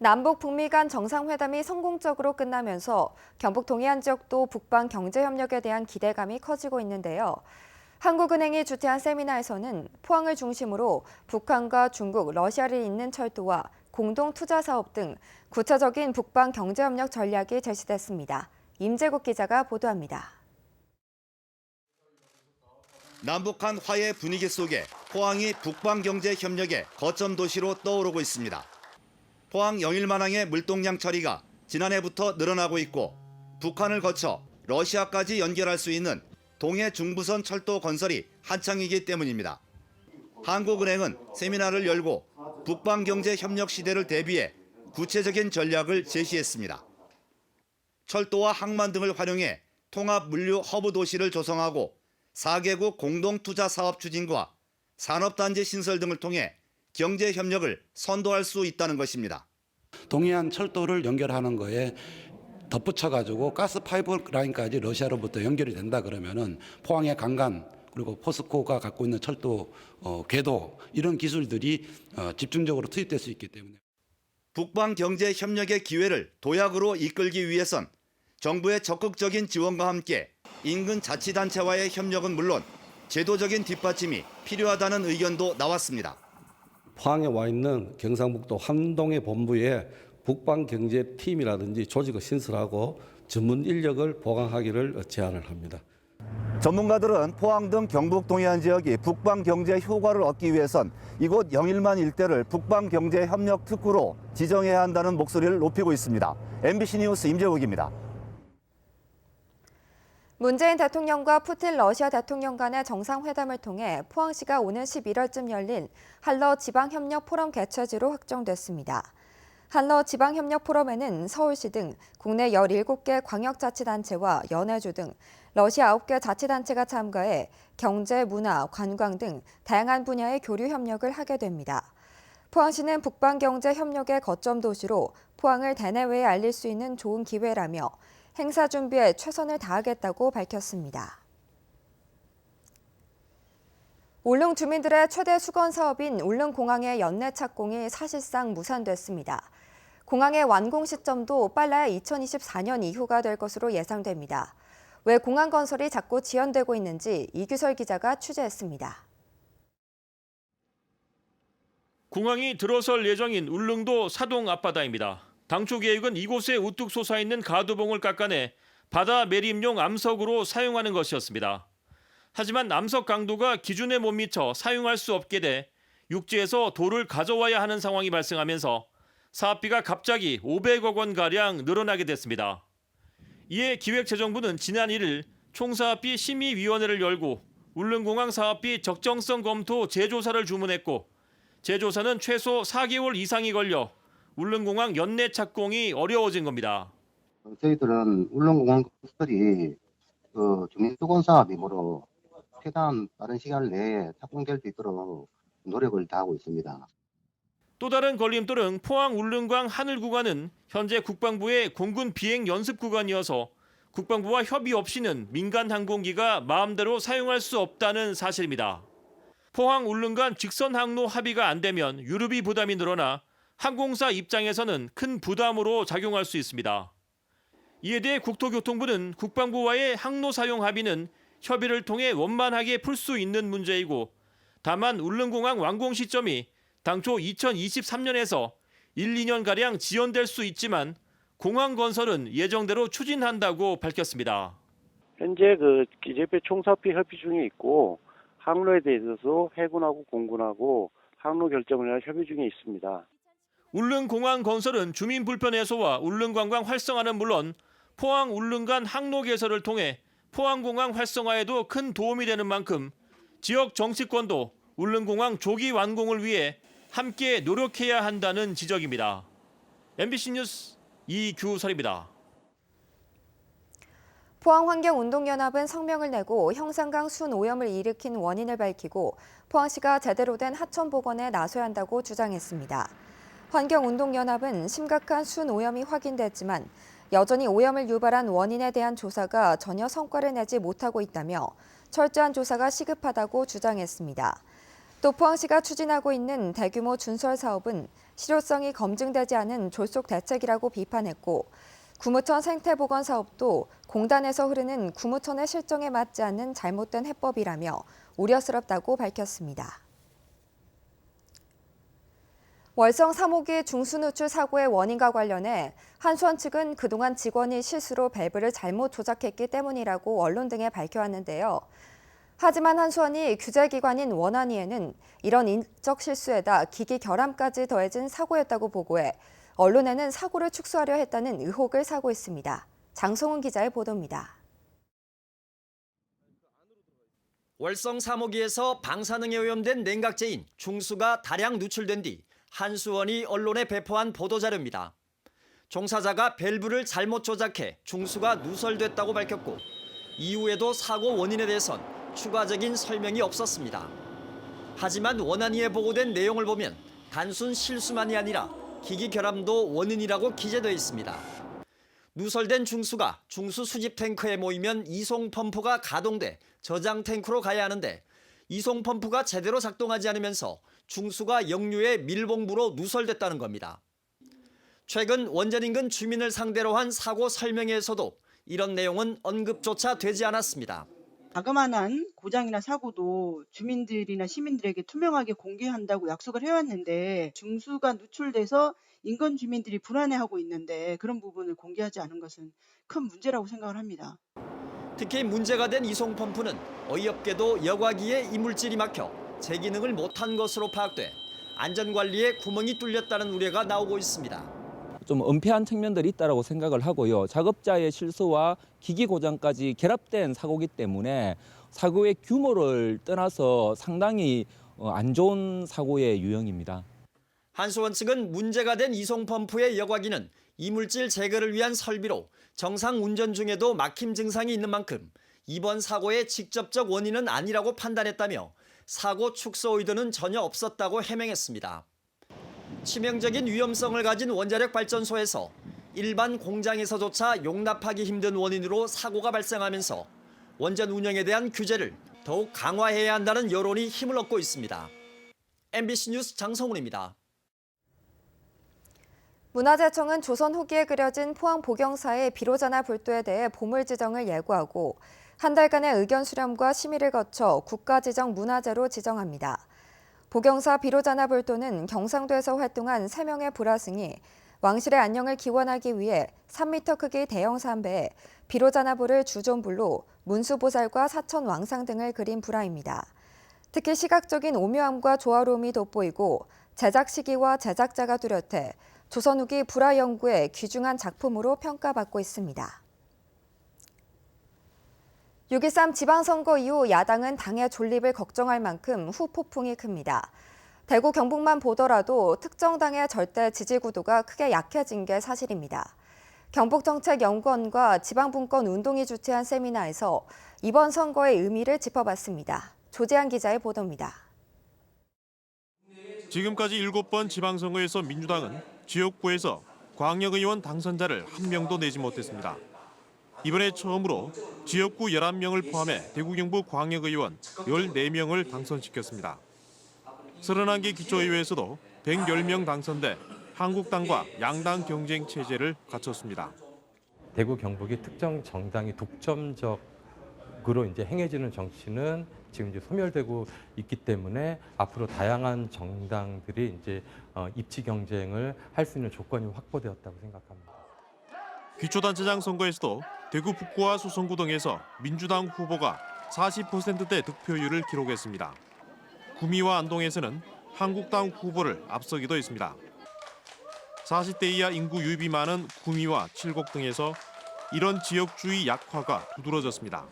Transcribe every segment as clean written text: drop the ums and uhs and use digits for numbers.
남북 북미 간 정상회담이 성공적으로 끝나면서 경북 동해안 지역도 북방 경제협력에 대한 기대감이 커지고 있는데요. 한국은행이 주최한 세미나에서는 포항을 중심으로 북한과 중국, 러시아를 잇는 철도와 공동 투자 사업 등 구체적인 북방 경제협력 전략이 제시됐습니다. 임재국 기자가 보도합니다. 남북한 화해 분위기 속에 포항이 북방 경제 협력의 거점 도시로 떠오르고 있습니다. 포항 영일만항의 물동량 처리가 지난해부터 늘어나고 있고 북한을 거쳐 러시아까지 연결할 수 있는 동해 중부선 철도 건설이 한창이기 때문입니다. 한국은행은 세미나를 열고 북방 경제 협력 시대를 대비해 구체적인 전략을 제시했습니다. 철도와 항만 등을 활용해 통합 물류 허브 도시를 조성하고 4개국 공동 투자 사업 추진과 산업단지 신설 등을 통해 경제 협력을 선도할 수 있다는 것입니다. 동해안 철도를 연결하는 거에 덧붙여가지고 가스 파이프라인까지 러시아로부터 연결이 된다 그러면은 포항의 강간 그리고 포스코가 갖고 있는 철도 궤도 이런 기술들이 집중적으로 투입될 수 있기 때문에 북방 경제 협력의 기회를 도약으로 이끌기 위해선 정부의 적극적인 지원과 함께 인근 자치단체와의 협력은 물론 제도적인 뒷받침이 필요하다는 의견도 나왔습니다. 포항에 와 있는 경상북도 환동의 본부에 북방경제팀이라든지 조직을 신설하고 전문 인력을 보강하기를 제안을 합니다. 전문가들은 포항 등 경북 동해안 지역이 북방 경제 효과를 얻기 위해선 이곳 영일만 일대를 북방 경제 협력 특구로 지정해야 한다는 목소리를 높이고 있습니다. MBC 뉴스 임재욱입니다. 문재인 대통령과 푸틴 러시아 대통령 간의 정상회담을 통해 포항시가 오는 11월쯤 열릴 한러 지방협력 포럼 개최지로 확정됐습니다. 한러 지방협력 포럼에는 서울시 등 국내 17개 광역자치단체와 연해주 등 러시아 9개 자치단체가 참가해 경제, 문화, 관광 등 다양한 분야의 교류 협력을 하게 됩니다. 포항시는 북방경제 협력의 거점 도시로 포항을 대내외에 알릴 수 있는 좋은 기회라며 행사 준비에 최선을 다하겠다고 밝혔습니다. 울릉 주민들의 최대 수건 사업인 울릉공항의 연내 착공이 사실상 무산됐습니다. 공항의 완공 시점도 빨라야 2024년 이후가 될 것으로 예상됩니다. 왜 공항 건설이 자꾸 지연되고 있는지 이규설 기자가 취재했습니다. 공항이 들어설 예정인 울릉도 사동 앞바다입니다. 당초 계획은 이곳에 우뚝 솟아있는 가두봉을 깎아내 바다 매립용 암석으로 사용하는 것이었습니다. 하지만 암석 강도가 기준에 못 미쳐 사용할 수 없게 돼 육지에서 돌을 가져와야 하는 상황이 발생하면서 사업비가 갑자기 500억 원가량 늘어나게 됐습니다. 이에 기획재정부는 지난 1일 총사업비 심의위원회를 열고 울릉공항 사업비 적정성 검토 재조사를 주문했고 재조사는 최소 4개월 이상이 걸려 울릉공항 연내 착공이 어려워진 겁니다. 저희들은 울릉공항 건설이 주민수건 사업이므로 최대한 빠른 시간 내에 착공될 수 있도록 노력을 다하고 있습니다. 또 다른 걸림돌은 포항 울릉광 하늘 구간은 현재 국방부의 공군 비행 연습 구간이어서 국방부와 협의 없이는 민간 항공기가 마음대로 사용할 수 없다는 사실입니다. 포항 울릉간 직선 항로 합의가 안 되면 유류비 부담이 늘어나 항공사 입장에서는 큰 부담으로 작용할 수 있습니다. 이에 대해 국토교통부는 국방부와의 항로 사용 합의는 협의를 통해 원만하게 풀 수 있는 문제이고 다만 울릉공항 완공 시점이 당초 2023년에서 1, 2년가량 지연될 수 있지만 공항 건설은 예정대로 추진한다고 밝혔습니다. 현재 기재배 총사업비 협의 중에 있고 항로에 대해서 해군하고 공군하고 항로 결정을 할 협의 중에 있습니다. 울릉공항 건설은 주민 불편 해소와 울릉관광 활성화는 물론 포항 울릉간 항로 개설을 통해 포항공항 활성화에도 큰 도움이 되는 만큼 지역 정치권도 울릉공항 조기 완공을 위해 함께 노력해야 한다는 지적입니다. MBC 뉴스 이규설입니다. 포항환경운동연합은 성명을 내고 형산강 순오염을 일으킨 원인을 밝히고 포항시가 제대로 된 하천 복원에 나서야 한다고 주장했습니다. 환경운동연합은 심각한 순오염이 확인됐지만 여전히 오염을 유발한 원인에 대한 조사가 전혀 성과를 내지 못하고 있다며 철저한 조사가 시급하다고 주장했습니다. 또 포항시가 추진하고 있는 대규모 준설 사업은 실효성이 검증되지 않은 졸속 대책이라고 비판했고 구무천 생태보건 사업도 공단에서 흐르는 구무천의 실정에 맞지 않는 잘못된 해법이라며 우려스럽다고 밝혔습니다. 월성 3호기 중수누출 사고의 원인과 관련해 한수원 측은 그동안 직원이 실수로 밸브를 잘못 조작했기 때문이라고 언론 등에 밝혀왔는데요. 하지만 한수원이 규제기관인 원안위에는 이런 인적 실수에다 기기 결함까지 더해진 사고였다고 보고해 언론에는 사고를 축소하려 했다는 의혹을 사고 있습니다. 장성훈 기자의 보도입니다. 월성 3호기에서 방사능에 오염된 냉각제인 중수가 다량 누출된 뒤 한수원이 언론에 배포한 보도자료입니다. 종사자가 밸브를 잘못 조작해 중수가 누설됐다고 밝혔고 이후에도 사고 원인에 대해선 추가적인 설명이 없었습니다. 하지만 원안위에 보고된 내용을 보면 단순 실수만이 아니라 기기 결함도 원인이라고 기재되어 있습니다. 누설된 중수가 중수 수집 탱크에 모이면 이송 펌프가 가동돼 저장 탱크로 가야 하는데 이송 펌프가 제대로 작동하지 않으면서 중수가 역류해 밀봉부로 누설됐다는 겁니다. 최근 원전 인근 주민을 상대로 한 사고 설명회에서도 이런 내용은 언급조차 되지 않았습니다. 자그마한 고장이나 사고도 주민들이나 시민들에게 투명하게 공개한다고 약속을 해왔는데 중수가 누출돼서 인근 주민들이 불안해하고 있는데 그런 부분을 공개하지 않은 것은 큰 문제라고 생각을 합니다. 특히 문제가 된 이송 펌프는 어이없게도 여과기에 이물질이 막혀 제기능을 못한 것으로 파악돼 안전관리에 구멍이 뚫렸다는 우려가 나오고 있습니다. 좀 은폐한 측면들이 있다고 생각을 하고요. 작업자의 실수와 기기 고장까지 결합된 사고이기 때문에 사고의 규모를 떠나서 상당히 안 좋은 사고의 유형입니다. 한수원 측은 문제가 된 이송 펌프의 여과기는 이물질 제거를 위한 설비로 정상 운전 중에도 막힘 증상이 있는 만큼 이번 사고의 직접적 원인은 아니라고 판단했다며 사고 축소 의도는 전혀 없었다고 해명했습니다. 치명적인 위험성을 가진 원자력 발전소에서 일반 공장에서조차 용납하기 힘든 원인으로 사고가 발생하면서 원전 운영에 대한 규제를 더욱 강화해야 한다는 여론이 힘을 얻고 있습니다. MBC 뉴스 장성훈입니다. 문화재청은 조선 후기에 그려진 포항 보경사의 비로자나 불도에 대해 보물 지정을 예고하고 한 달간의 의견 수렴과 심의를 거쳐 국가지정 문화재로 지정합니다. 보경사 비로자나 불도는 경상도에서 활동한 3명의 불화승이 왕실의 안녕을 기원하기 위해 3m 크기 대형 삼배에 비로자나불을 주존불로 문수보살과 사천 왕상 등을 그린 불화입니다. 특히 시각적인 오묘함과 조화로움이 돋보이고 제작 시기와 제작자가 뚜렷해 조선 후기 불화 연구의 귀중한 작품으로 평가받고 있습니다. 6.13 지방선거 이후 야당은 당의 존립을 걱정할 만큼 후폭풍이 큽니다. 대구 경북만 보더라도 특정 당의 절대 지지 구도가 크게 약해진 게 사실입니다. 경북정책연구원과 지방분권운동이 주최한 세미나에서 이번 선거의 의미를 짚어봤습니다. 조재한 기자의 보도입니다. 지금까지 7번 지방선거에서 민주당은 지역구에서 광역의원 당선자를 한 명도 내지 못했습니다. 이번에 처음으로 지역구 11명을 포함해 대구 경북 광역의원 14명을 당선시켰습니다. 31개 기초의회에서도 110명 당선돼 한국당과 양당 경쟁 체제를 갖췄습니다. 대구 경북이 특정 정당이 독점적으로 이제 행해지는 정치는 지금 이제 소멸되고 있기 때문에 앞으로 다양한 정당들이 이제 입지 경쟁을 할 수 있는 조건이 확보되었다고 생각합니다. 기초단체장 선거에서도 대구 북구와 수성구 등에서 민주당 후보가 40%대 득표율을 기록했습니다. 구미와 안동에서는 한국당 후보를 앞서기도 했습니다. 40대 이하 인구 유입이 많은 구미와 칠곡 등에서 이런 지역주의 약화가 두드러졌습니다.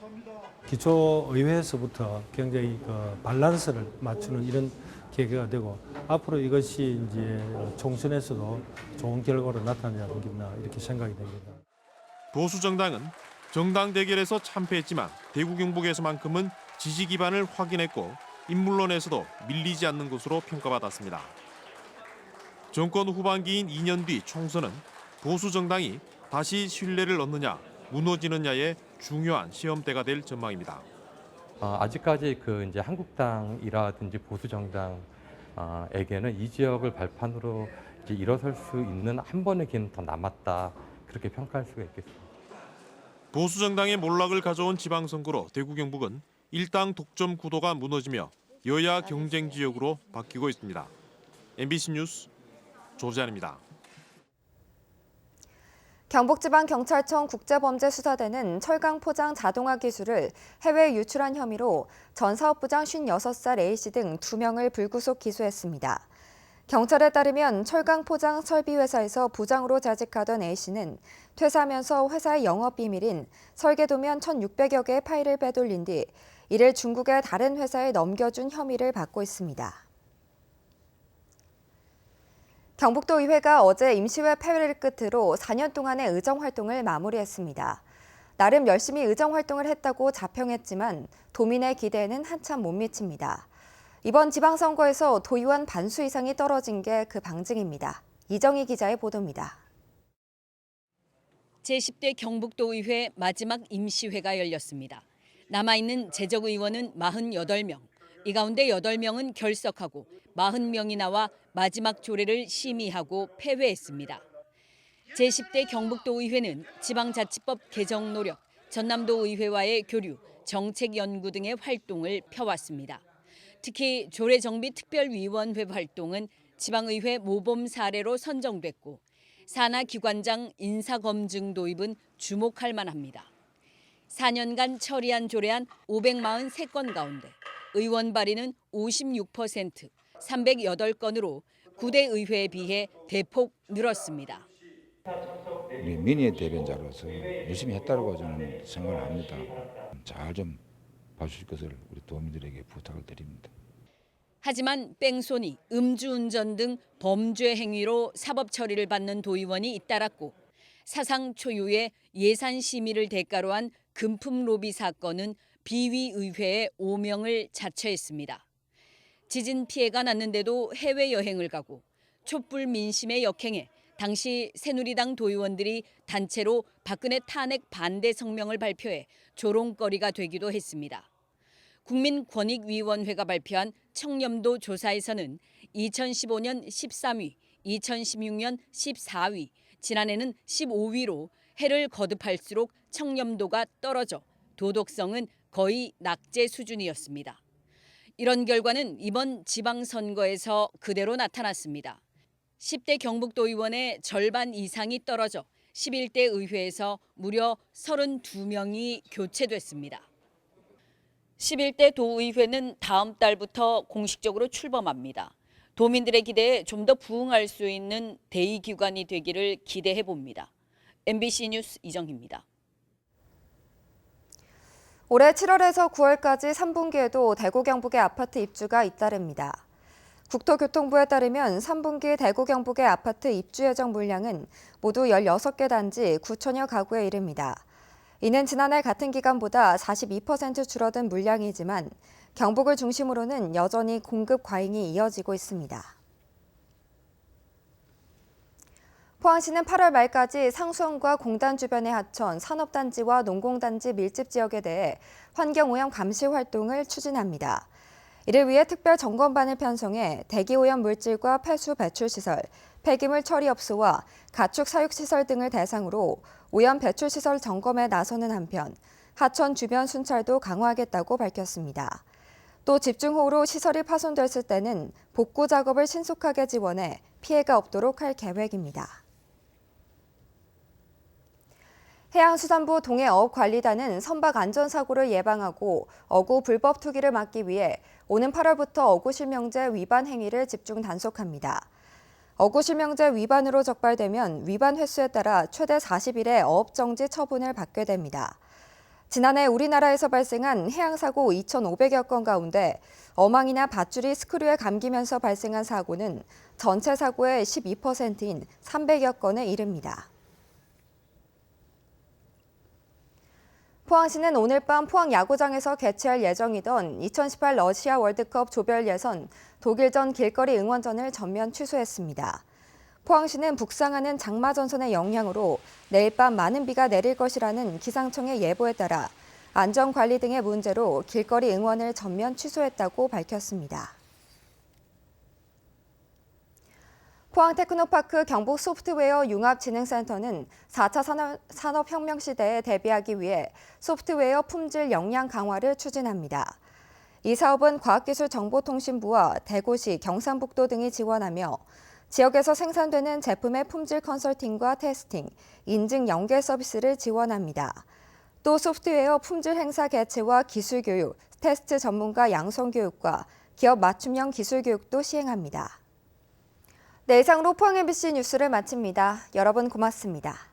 기초의회에서부터 굉장히 밸런스를 맞추는 이런 계기가 되고 앞으로 이것이 이제 총선에서도 좋은 결과로 나타나지 않겠나 이렇게 생각이 됩니다. 보수 정당은 정당 대결에서 참패했지만 대구 경북에서만큼은 지지 기반을 확인했고 인물론에서도 밀리지 않는 것으로 평가받았습니다. 정권 후반기인 2년 뒤 총선은 보수 정당이 다시 신뢰를 얻느냐 무너지느냐의 중요한 시험대가 될 전망입니다. 아직까지 이제 한국당이라든지 보수 정당에게는 이 지역을 발판으로 이제 일어설 수 있는 한 번의 기회는 더 남았다. 그렇게 평가할 수가 있겠습니다. 보수 정당의 몰락을 가져온 지방선거로 대구 경북은 일당 독점 구도가 무너지며 여야 경쟁 지역으로 바뀌고 있습니다. MBC 뉴스 조재환입니다. 경북지방경찰청 국제범죄수사대는 철강 포장 자동화 기술을 해외에 유출한 혐의로 전 사업부장 56살 A씨 등 2명을 불구속 기소했습니다. 경찰에 따르면 철강 포장 설비 회사에서 부장으로 재직하던 A씨는 퇴사하면서 회사의 영업 비밀인 설계도면 1,600여 개의 파일을 빼돌린 뒤 이를 중국의 다른 회사에 넘겨준 혐의를 받고 있습니다. 경북도의회가 어제 임시회 폐회를 끝으로 4년 동안의 의정활동을 마무리했습니다. 나름 열심히 의정활동을 했다고 자평했지만 도민의 기대에는 한참 못 미칩니다. 이번 지방선거에서 도의원 반수 이상이 떨어진 게 그 방증입니다. 이정희 기자의 보도입니다. 제10대 경북도의회 마지막 임시회가 열렸습니다. 남아있는 재적의원은 48명, 이 가운데 8명은 결석하고 40명이 나와 마지막 조례를 심의하고 폐회했습니다. 제10대 경북도의회는 지방자치법 개정 노력, 전남도의회와의 교류, 정책 연구 등의 활동을 펴왔습니다. 특히 조례정비특별위원회 활동은 지방의회 모범 사례로 선정됐고 산하기관장 인사검증 도입은 주목할 만합니다. 4년간 처리한 조례안 543건 가운데 의원 발의는 56%, 308건으로 9대 의회에 비해 대폭 늘었습니다. 우리 민의의 대변자로서 열심히 했다고 저는 생각을 합니다. 잘 좀 봐주실 것을 우리 도민들에게 부탁을 드립니다. 하지만 뺑소니, 음주운전 등 범죄 행위로 사법 처리를 받는 도의원이 잇따랐고 사상 초유의 예산 심의를 대가로 한 금품 로비 사건은 비위의회에 오명을 자처했습니다. 지진 피해가 났는데도 해외여행을 가고 촛불 민심의 역행에 당시 새누리당 도의원들이 단체로 박근혜 탄핵 반대 성명을 발표해 조롱거리가 되기도 했습니다. 국민권익위원회가 발표한 청렴도 조사에서는 2015년 13위, 2016년 14위, 지난해는 15위로 해를 거듭할수록 청렴도가 떨어져 도덕성은 거의 낙제 수준이었습니다. 이런 결과는 이번 지방선거에서 그대로 나타났습니다. 10대 경북도의원의 절반 이상이 떨어져 11대 의회에서 무려 32명이 교체됐습니다. 11대 도의회는 다음 달부터 공식적으로 출범합니다. 도민들의 기대에 좀 더 부응할 수 있는 대의기관이 되기를 기대해 봅니다. MBC 뉴스 이정희입니다. 올해 7월에서 9월까지 3분기에도 대구 경북의 아파트 입주가 잇따릅니다. 국토교통부에 따르면 3분기 대구 경북의 아파트 입주 예정 물량은 모두 16개 단지 9천여 가구에 이릅니다. 이는 지난해 같은 기간보다 42% 줄어든 물량이지만 경북을 중심으로는 여전히 공급 과잉이 이어지고 있습니다. 포항시는 8월 말까지 상수원과 공단 주변의 하천, 산업단지와 농공단지 밀집 지역에 대해 환경오염 감시 활동을 추진합니다. 이를 위해 특별 점검반을 편성해 대기오염 물질과 폐수 배출시설, 폐기물 처리업소와 가축 사육시설 등을 대상으로 오염 배출시설 점검에 나서는 한편 하천 주변 순찰도 강화하겠다고 밝혔습니다. 또 집중호우로 시설이 파손됐을 때는 복구 작업을 신속하게 지원해 피해가 없도록 할 계획입니다. 해양수산부 동해어업관리단은 선박 안전사고를 예방하고 어구 불법 투기를 막기 위해 오는 8월부터 어구실명제 위반 행위를 집중 단속합니다. 어구실명제 위반으로 적발되면 위반 횟수에 따라 최대 40일의 어업정지 처분을 받게 됩니다. 지난해 우리나라에서 발생한 해양사고 2,500여 건 가운데 어망이나 밧줄이 스크류에 감기면서 발생한 사고는 전체 사고의 12%인 300여 건에 이릅니다. 포항시는 오늘 밤 포항 야구장에서 개최할 예정이던 2018 러시아 월드컵 조별 예선 독일전 길거리 응원전을 전면 취소했습니다. 포항시는 북상하는 장마 전선의 영향으로 내일 밤 많은 비가 내릴 것이라는 기상청의 예보에 따라 안전관리 등의 문제로 길거리 응원을 전면 취소했다고 밝혔습니다. 포항 포항 테크노파크 경북 소프트웨어 융합진흥센터는 4차 산업혁명 시대에 대비하기 위해 소프트웨어 품질 역량 강화를 추진합니다. 이 사업은 과학기술정보통신부와 대구시, 경상북도 등이 지원하며 지역에서 생산되는 제품의 품질 컨설팅과 테스팅, 인증 연계 서비스를 지원합니다. 또 소프트웨어 품질 행사 개최와 기술 교육, 테스트 전문가 양성 교육과 기업 맞춤형 기술 교육도 시행합니다. 네, 이상으로 포항 MBC 뉴스를 마칩니다. 여러분 고맙습니다.